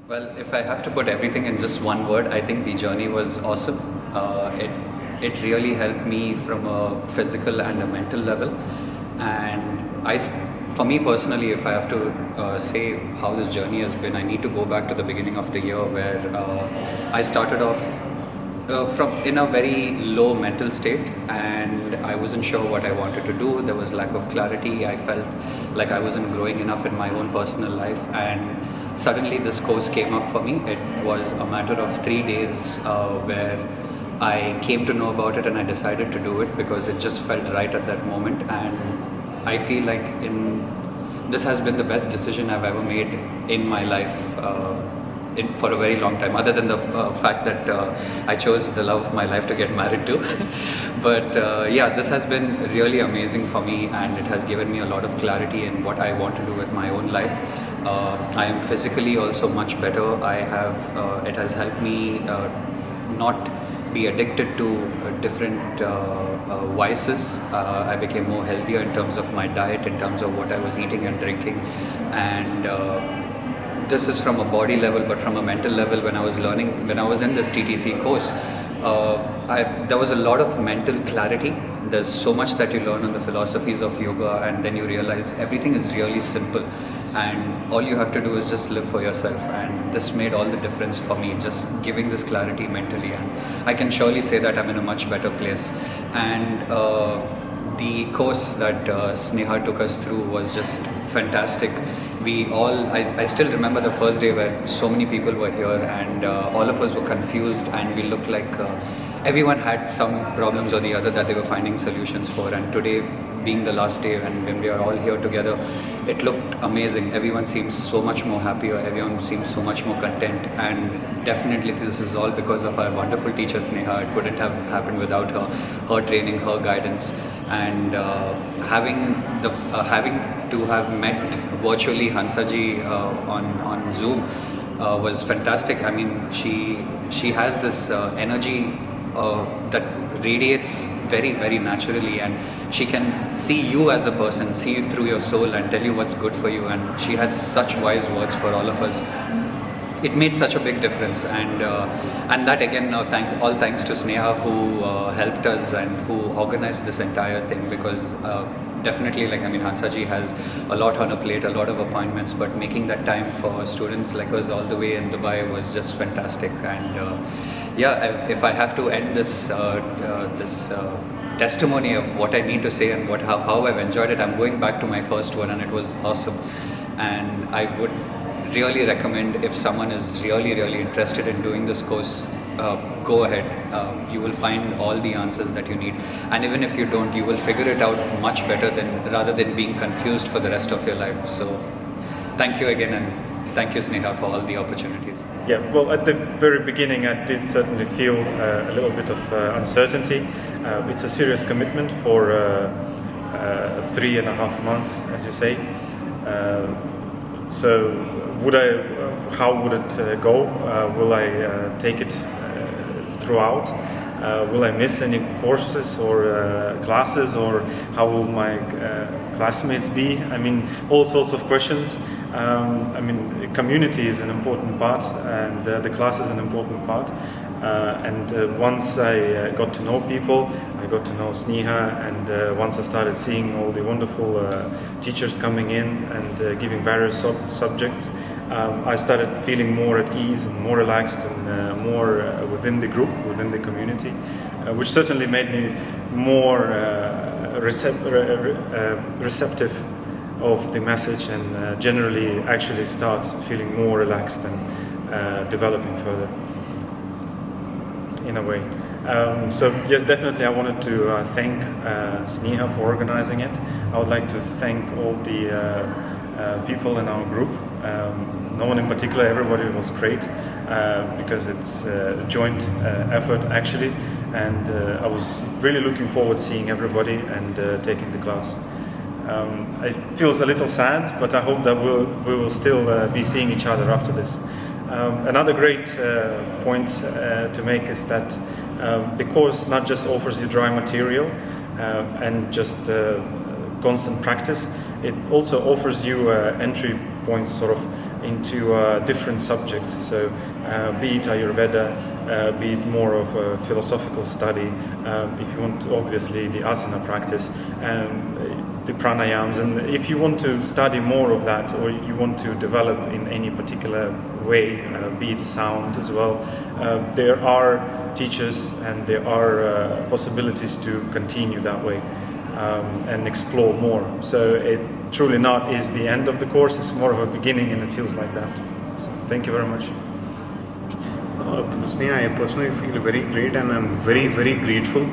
Well, if I have to put everything in just one word, I think the journey was awesome. It really helped me from a physical and a mental level. And for me personally, if I have to say how this journey has been, I need to go back to the beginning of the year where I started off from in a very low mental state, and I wasn't sure what I wanted to do. There was lack of clarity. I felt like I wasn't growing enough in my own personal life, and suddenly this course came up for me. It was a matter of 3 days where I came to know about it, and I decided to do it because it just felt right at that moment. And I feel like this has been the best decision I've ever made in my life. For a very long time, other than the fact that I chose the love of my life to get married to. But yeah, this has been really amazing for me, and it has given me a lot of clarity in what I want to do with my own life. I am physically also much better. It has helped me not be addicted to different vices. I became more healthier in terms of my diet, in terms of what I was eating and drinking, and this is from a body level. But from a mental level, when I was in this TTC course, there was a lot of mental clarity. There's so much that you learn on the philosophies of yoga, and then you realize everything is really simple, and all you have to do is just live for yourself. And this made all the difference for me, just giving this clarity mentally, and I can surely say that I'm in a much better place. And the course that Sneha took us through was just fantastic. I still remember the first day where so many people were here, and all of us were confused, and we looked like everyone had some problems or the other that they were finding solutions for. And today, being the last day, and when we are all here together, it looked amazing. Everyone seems so much more happier, everyone seems so much more content, and definitely this is all because of our wonderful teacher Sneha. It couldn't have happened without her training, her guidance, and having to have met virtually Hansaji on Zoom was fantastic. I mean, she has this energy that radiates very, very naturally, and she can see you as a person, see you through your soul, and tell you what's good for you. And she had such wise words for all of us. It made such a big difference, and that again, all thanks to Sneha, who helped us and who organized this entire thing. Because definitely, Hansaji has a lot on her plate, a lot of appointments, but making that time for students like us all the way in Dubai was just fantastic. And yeah, if I have to end this testimony of what I need to say and how I've enjoyed it, I'm going back to my first one, and it was awesome. And I would really recommend, if someone is really, really interested in doing this course, go ahead. You will find all the answers that you need, and even if you don't, you will figure it out much better rather than being confused for the rest of your life. So thank you again, and thank you, Sneha, for all the opportunities. Yeah, well, at the very beginning I did certainly feel a little bit of uncertainty. It's a serious commitment for 3.5 months, as you say. So how would it go? Will I take it throughout? Will I miss any courses or classes, or how will my classmates be? I mean, all sorts of questions. I mean, community is an important part, and the class is an important part. And once I got to know people, I got to know Sneha, and once I started seeing all the wonderful teachers coming in and giving various subjects, I started feeling more at ease and more relaxed and more within the group, within the community, which certainly made me more receptive of the message, and generally actually start feeling more relaxed and developing further in a way. So yes, definitely I wanted to thank Sneha for organizing it. I would like to thank all the people in our group. No one in particular, everybody was great, because it's a joint effort actually, and I was really looking forward to seeing everybody and taking the class. It feels a little sad, but I hope that we will still be seeing each other after this. Another great point to make is that the course not just offers you dry material and just constant practice, it also offers you entry points, sort of into different subjects. So be it Ayurveda, be it more of a philosophical study, if you want obviously the asana practice, the pranayams, and if you want to study more of that, or you want to develop in any particular way, be it sound as well, there are teachers and there are possibilities to continue that way and explore more. So it truly not is the end of the course, it's more of a beginning, and it feels like that. So thank you very much. Sneha, I personally feel very great, and I'm very, very grateful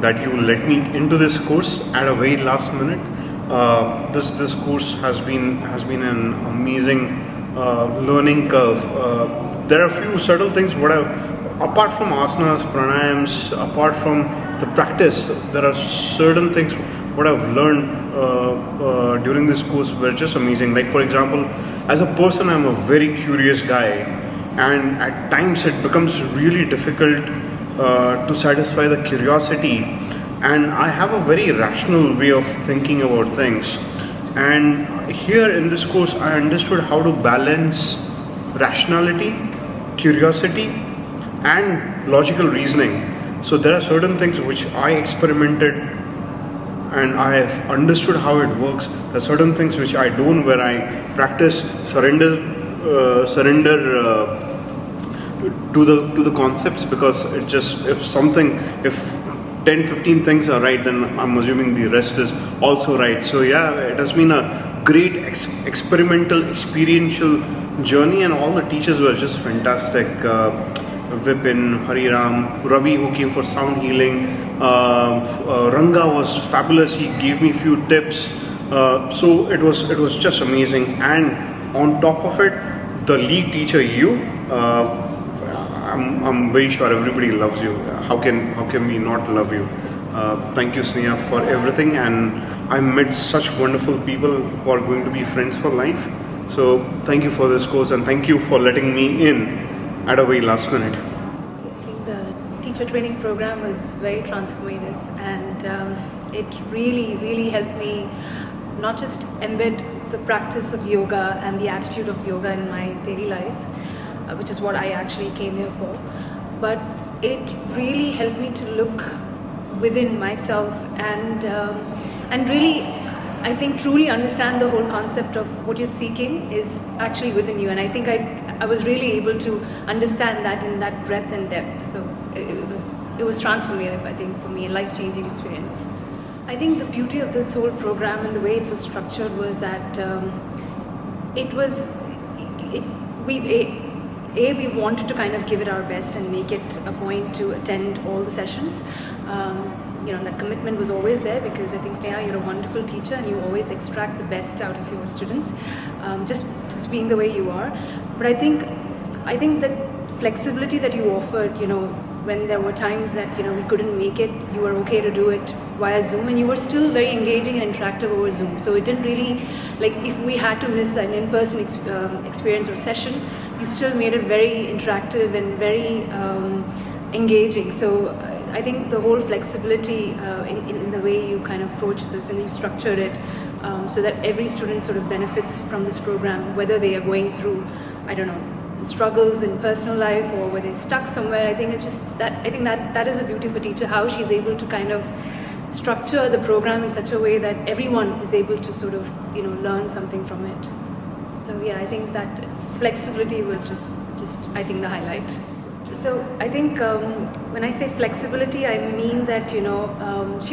that you let me into this course at a very last minute. This course has been an amazing learning curve. There are a few subtle things apart from asanas, pranayams, apart from the practice, there are certain things what I've learned during this course were just amazing. Like, for example, as a person, I'm a very curious guy, and at times it becomes really difficult to satisfy the curiosity, and I have a very rational way of thinking about things. And here in this course, I understood how to balance rationality, curiosity, and logical reasoning. So there are certain things which I experimented and I have understood how it works. There are certain things which I don't, where I practice surrender to the concepts, because it just, if 10-15 things are right, then I'm assuming the rest is also right. So yeah, it has been a great experimental, experiential journey, and all the teachers were just fantastic. Vipin, Hariram, Ravi, who came for sound healing, Ranga was fabulous. He gave me few tips. So it was just amazing. And on top of it, the lead teacher, I'm very sure everybody loves you. How can we not love you? Thank you, Sneha, for everything. And I met such wonderful people who are going to be friends for life. So thank you for this course, and thank you for letting me in at a very last minute. I think the teacher training program was very transformative, and it really helped me not just embed the practice of yoga and the attitude of yoga in my daily life, which is what I actually came here for, but it really helped me to look within myself and really, I think, truly understand the whole concept of what you're seeking is actually within you. And I think I was really able to understand that in that breadth and depth. So it was transformative, I think, for me, a life-changing experience. I think the beauty of this whole program and the way it was structured was that we wanted to kind of give it our best and make it a point to attend all the sessions. That commitment was always there, because I think, Sneha, you're a wonderful teacher and you always extract the best out of your students, just being the way you are. But I think that flexibility that you offered, when there were times that we couldn't make it, you were okay to do it via Zoom, and you were still very engaging and interactive over Zoom. So it didn't really, like, if we had to miss an in-person experience or session, you still made it very interactive and very engaging. So I think the whole flexibility in the way you kind of approach this and you structured it so that every student sort of benefits from this program, whether they are going through, I don't know, struggles in personal life or whether they're stuck somewhere. I think it's just that, I think that is a beauty of a teacher, how she's able to kind of structure the program in such a way that everyone is able to sort of, learn something from it. So yeah, I think that flexibility was just I think the highlight. So I think when I say flexibility, I mean that she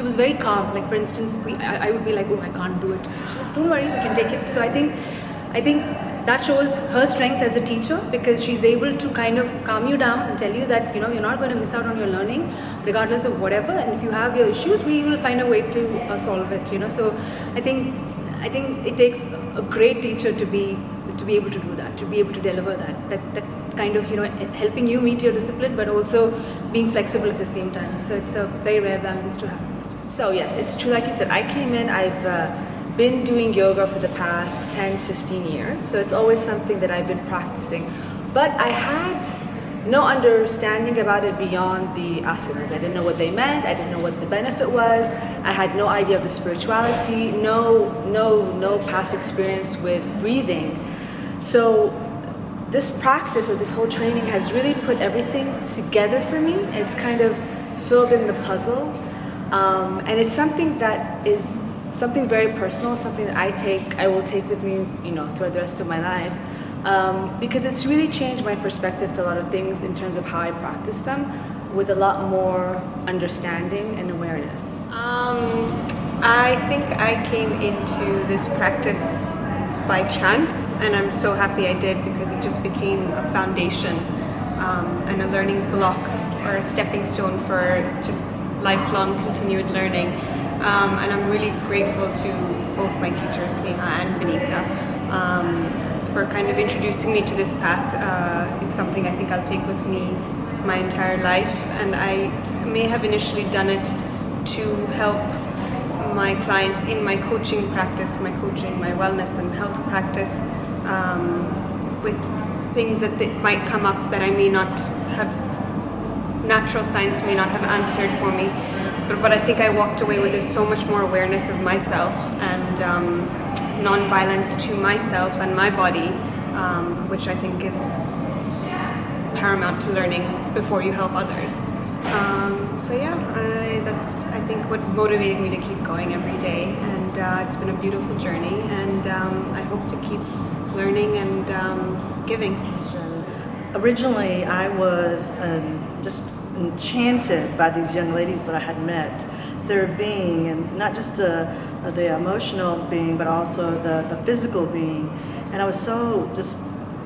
was very calm. Like, for instance, I would be like, oh, I can't do it. She's like, don't worry, we can take it. So I think that shows her strength as a teacher, because she's able to kind of calm you down and tell you that you're not going to miss out on your learning regardless of whatever, and if you have your issues, we will find a way to solve it. So I think it takes a great teacher to be able to do that, to be able to deliver that kind of helping you meet your discipline, but also being flexible at the same time. So it's a very rare balance to have. So yes, it's true, like you said, I came in, I've been doing yoga for the past 10-15 years, so it's always something that I've been practicing, but I had no understanding about it beyond the asanas. I didn't know what they meant, I didn't know what the benefit was, I had no idea of the spirituality, no past experience with breathing. So this practice or this whole training has really put everything together for me. It's kind of filled in the puzzle. And it's something that is something very personal, something that I will take with me, throughout the rest of my life. Because it's really changed my perspective to a lot of things in terms of how I practice them, with a lot more understanding and awareness. I think I came into this practice by chance, and I'm so happy I did, because it just became a foundation and a learning block or a stepping stone for just lifelong continued learning. And I'm really grateful to both my teachers, Sneha and Benita, for kind of introducing me to this path. It's something I think I'll take with me my entire life, and I may have initially done it to help my clients in my coaching practice, my wellness and health practice, with things that might come up that I may not have, natural science may not have answered for me. But what I think I walked away with is so much more awareness of myself and non-violence to myself and my body, which I think is paramount to learning before you help others. So yeah, that's I think what motivated me to keep going every day, and it's been a beautiful journey, and I hope to keep learning and giving. Originally, I was just enchanted by these young ladies that I had met, their being, and not just the emotional being, but also the physical being. And I was so just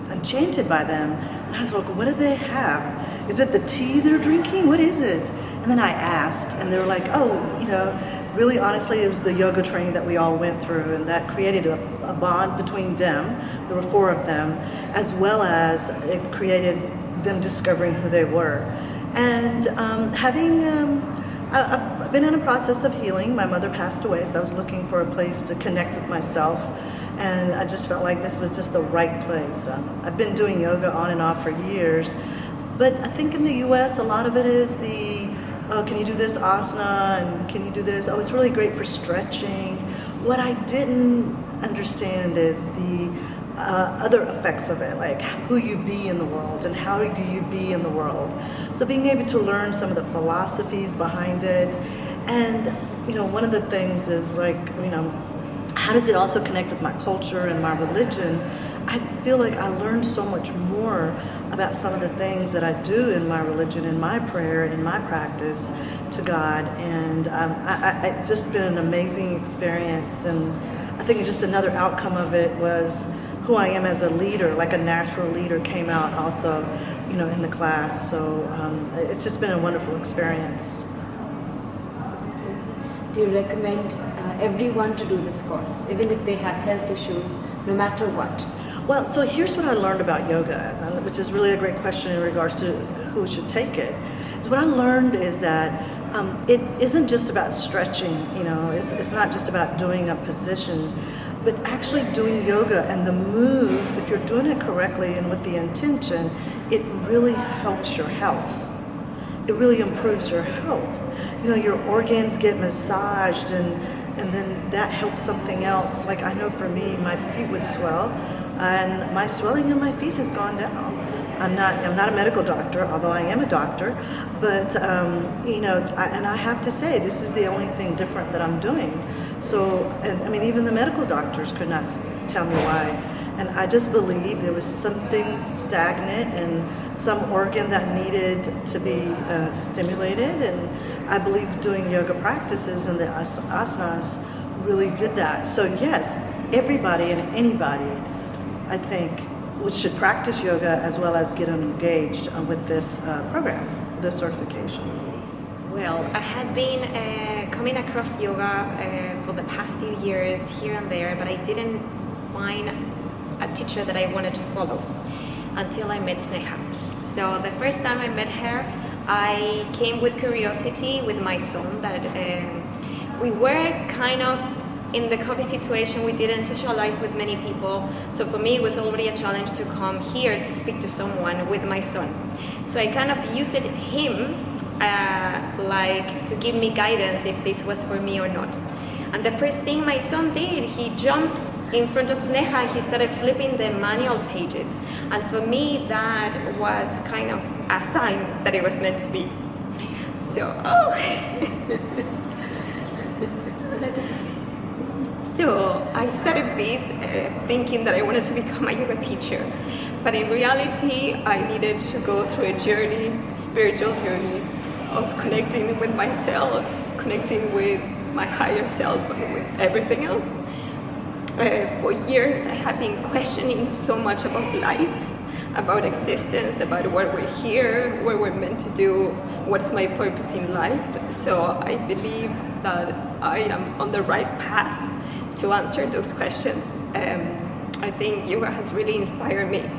enchanted by them. And I was like, what do they have? Is it the tea they're drinking? What is it? And then I asked, and they were like, oh, really honestly, it was the yoga training that we all went through, and that created a bond between them. There were 4 of them, as well as it created them discovering who they were. And I've been in a process of healing. My mother passed away, so I was looking for a place to connect with myself, and I just felt like this was just the right place. I've been doing yoga on and off for years, but I think in the US, a lot of it is can you do this asana, and can you do this? Oh, it's really great for stretching. What I didn't understand is the other effects of it, like who you be in the world and how do you be in the world. So being able to learn some of the philosophies behind it, and one of the things is like, how does it also connect with my culture and my religion? I feel like I learned so much more about some of the things that I do in my religion, in my prayer, in my practice to God, and it's just been an amazing experience. And I think just another outcome of it was who I am as a leader, like a natural leader came out also, in the class. So it's just been a wonderful experience. Do you recommend everyone to do this course, even if they have health issues, no matter what? Well, so here's what I learned about yoga, which is really a great question in regards to who should take it. So what I learned is that it isn't just about stretching, it's not just about doing a position, but actually doing yoga and the moves, if you're doing it correctly and with the intention, it really helps your health. It really improves your health. Your organs get massaged, and then that helps something else. Like I know for me, my feet would swell, and my swelling in my feet has gone down. I'm not a medical doctor, although I am a doctor, but I have to say this is the only thing different that I'm doing. So, even the medical doctors could not tell me why. And I just believe there was something stagnant and some organ that needed to be stimulated. And I believe doing yoga practices and the asanas really did that. So yes, everybody and anybody, I think, should practice yoga as well as get engaged with this program, this certification. Well, I had been coming across yoga for the past few years here and there, but I didn't find a teacher that I wanted to follow until I met Sneha. So the first time I met her, I came with curiosity with my son that we were kind of in the COVID situation. We didn't socialize with many people, so for me it was already a challenge to come here to speak to someone with my son. So I kind of used him like to give me guidance if this was for me or not. And the first thing my son did, he jumped in front of Sneha, and he started flipping the manual pages. And for me, that was kind of a sign that it was meant to be. So, So I started this thinking that I wanted to become a yoga teacher. But in reality, I needed to go through a journey, spiritual journey, of connecting with myself, connecting with my higher self and with everything else. For years, I have been questioning so much about life, about existence, about why we're here, what we're meant to do, what's my purpose in life. So I believe that I am on the right path to answer those questions. I think yoga has really inspired me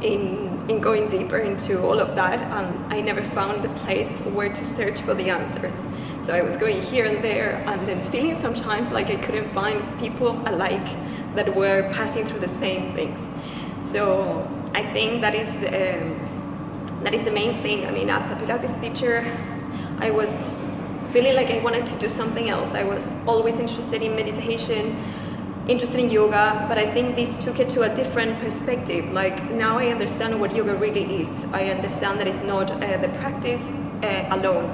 in going deeper into all of that, and I never found the place where to search for the answers. So I was going here and there, and then feeling sometimes like I couldn't find people alike that were passing through the same things. So I think that is the main thing. I mean, as a Pilates teacher, I was feeling like I wanted to do something else. I was always interested in meditation, interested in yoga, but I think this took it to a different perspective. Like, now I understand what yoga really is. I understand that it's not the practice alone.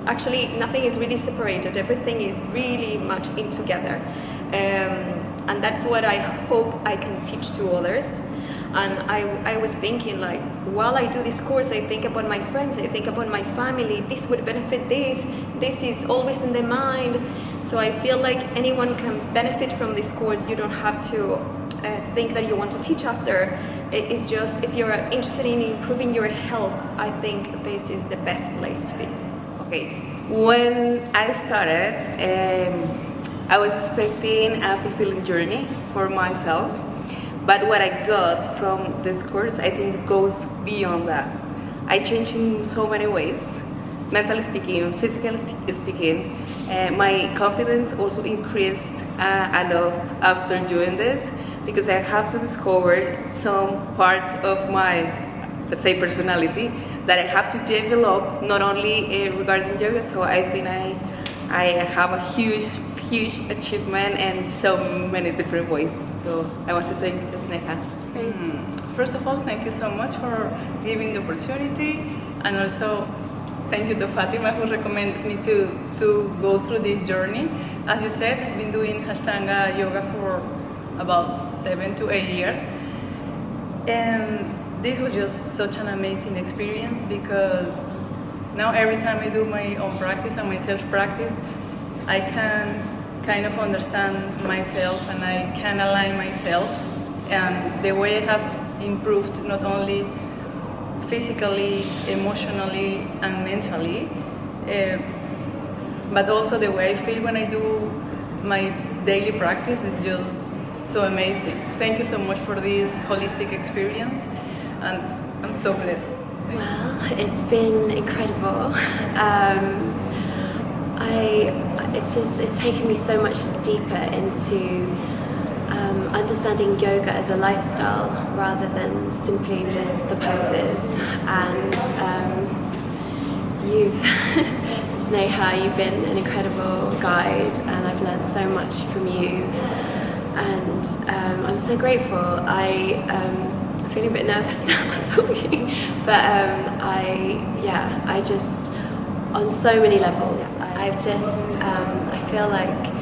Actually, nothing is really separated. Everything is really much in together. And that's what I hope I can teach to others. And I was thinking, like, while I do this course, I think about my friends, I think about my family, this would benefit this is always in their mind. So I feel like anyone can benefit from this course. You don't have to think that you want to teach after. It's just, if you're interested in improving your health, I think this is the best place to be. Okay, when I started, I was expecting a fulfilling journey for myself. But what I got from this course, I think it goes beyond that. I changed in so many ways, mentally speaking, physically speaking. My confidence also increased a lot after doing this, because I have to discover some parts of my, let's say, personality that I have to develop, not only regarding yoga. So I think I have a huge achievement in so many different ways. So I want to thank Sneha. First of all, thank you so much for giving the opportunity, and also thank you to Fatima who recommended me to go through this journey. As you said, I've been doing Ashtanga yoga for about 7 to 8 years, and this was just such an amazing experience, because now every time I do my own practice and my self-practice, I can kind of understand myself and I can align myself, and the way I have improved not only physically, emotionally and mentally, but also the way I feel when I do my daily practice is just so amazing. Thank you so much for this holistic experience, and I'm so blessed. Well, it's been incredible. It's taken me so much deeper into understanding yoga as a lifestyle rather than simply just the poses. And Sneha, you've been an incredible guide, and I've learned so much from you. And I'm so grateful. I'm feeling a bit nervous now talking, but I just, on so many levels, I feel like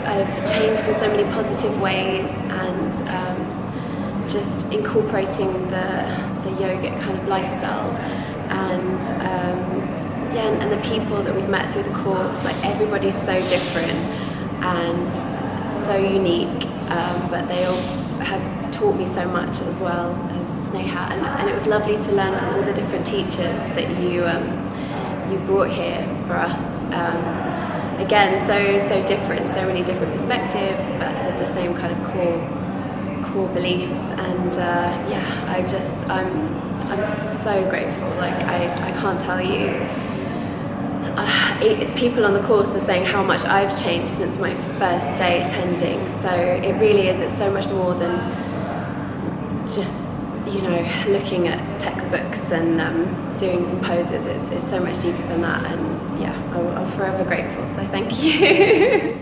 I've changed in so many positive ways, and just incorporating the yogic kind of lifestyle, and and the people that we've met through the course, like, everybody's so different and so unique, but they all have taught me so much as well as Sneha, and it was lovely to learn from all the different teachers that you brought here for us. Again, so different, so many different perspectives, but with the same kind of core beliefs. And I'm so grateful. Like, I can't tell you. People on the course are saying how much I've changed since my first day attending. So it really is. It's so much more than just, looking at textbooks and doing some poses. It's so much deeper than that, and I'm forever grateful, so thank you.